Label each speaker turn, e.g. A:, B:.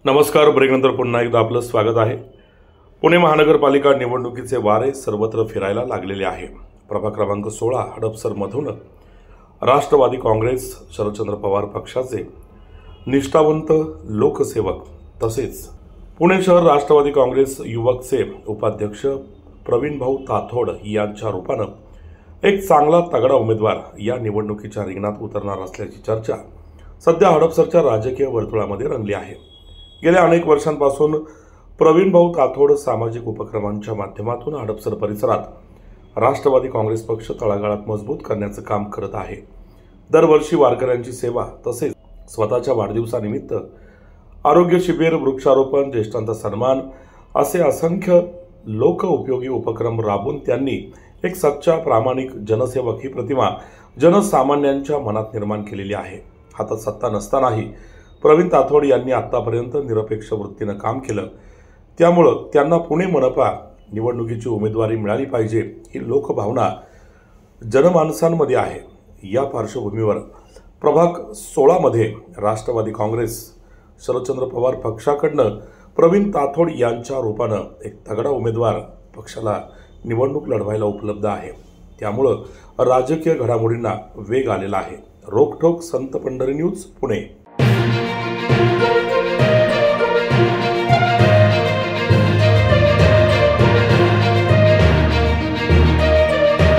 A: नमस्कार. ब्रेकनंतर पुन्हा एकदा आपलं स्वागत आहे. पुणे महानगरपालिका निवडणुकीचे वारे सर्वत्र फिरायला लागलेले आहे. प्रभाग क्रमांक 16 हडपसरमधून राष्ट्रवादी काँग्रेस शरदचंद्र पवार पक्षाचे निष्ठावंत लोकसेवक तसेच पुणे शहर राष्ट्रवादी काँग्रेस युवकचे उपाध्यक्ष प्रवीण भाऊ ताथोड यांच्या रूपानं एक चांगला तगडा उमेदवार या निवडणुकीच्या रिंगणात उतरणार असल्याची चर्चा सध्या हडपसरच्या राजकीय वर्तुळामध्ये रंगली आहे. गेल्या अनेक वर्षांपासून प्रवीण भाऊ ताथोड सामाजिक उपक्रमांच्या माध्यमातून हडपसर परिसरात राष्ट्रवादी काँग्रेस पक्ष तळागाळात मजबूत करण्याचं काम करत आहे. दरवर्षी वारकऱ्यांची सेवा तसेच स्वतःच्या वाढदिवसानिमित्त आरोग्य शिबिर, वृक्षारोपण, ज्येष्ठांचा सन्मान असे असंख्य लोक उपयोगी उपक्रम राबवून त्यांनी एक सच्चा प्रामाणिक जनसेवक ही प्रतिमा जनसामान्यांच्या मनात निर्माण केलेली आहे. हातात सत्ता नसतानाही प्रवीण ताथोड यांनी आतापर्यंत निरपेक्ष वृत्तीनं काम केलं. त्यामुळं त्यांना पुणे मनपा निवडणुकीची उमेदवारी मिळाली पाहिजे ही लोकभावना जनमानसांमध्ये आहे. या पार्श्वभूमीवर प्रभाग 16 मध्ये राष्ट्रवादी काँग्रेस शरदचंद्र पवार पक्षाकडनं प्रवीण ताथोड यांच्या रूपानं एक तगडा उमेदवार पक्षाला निवडणूक लढवायला उपलब्ध आहे. त्यामुळं राजकीय घडामोडींना वेग आलेला आहे. रोखठोक संत पंढरी न्यूज पुणे.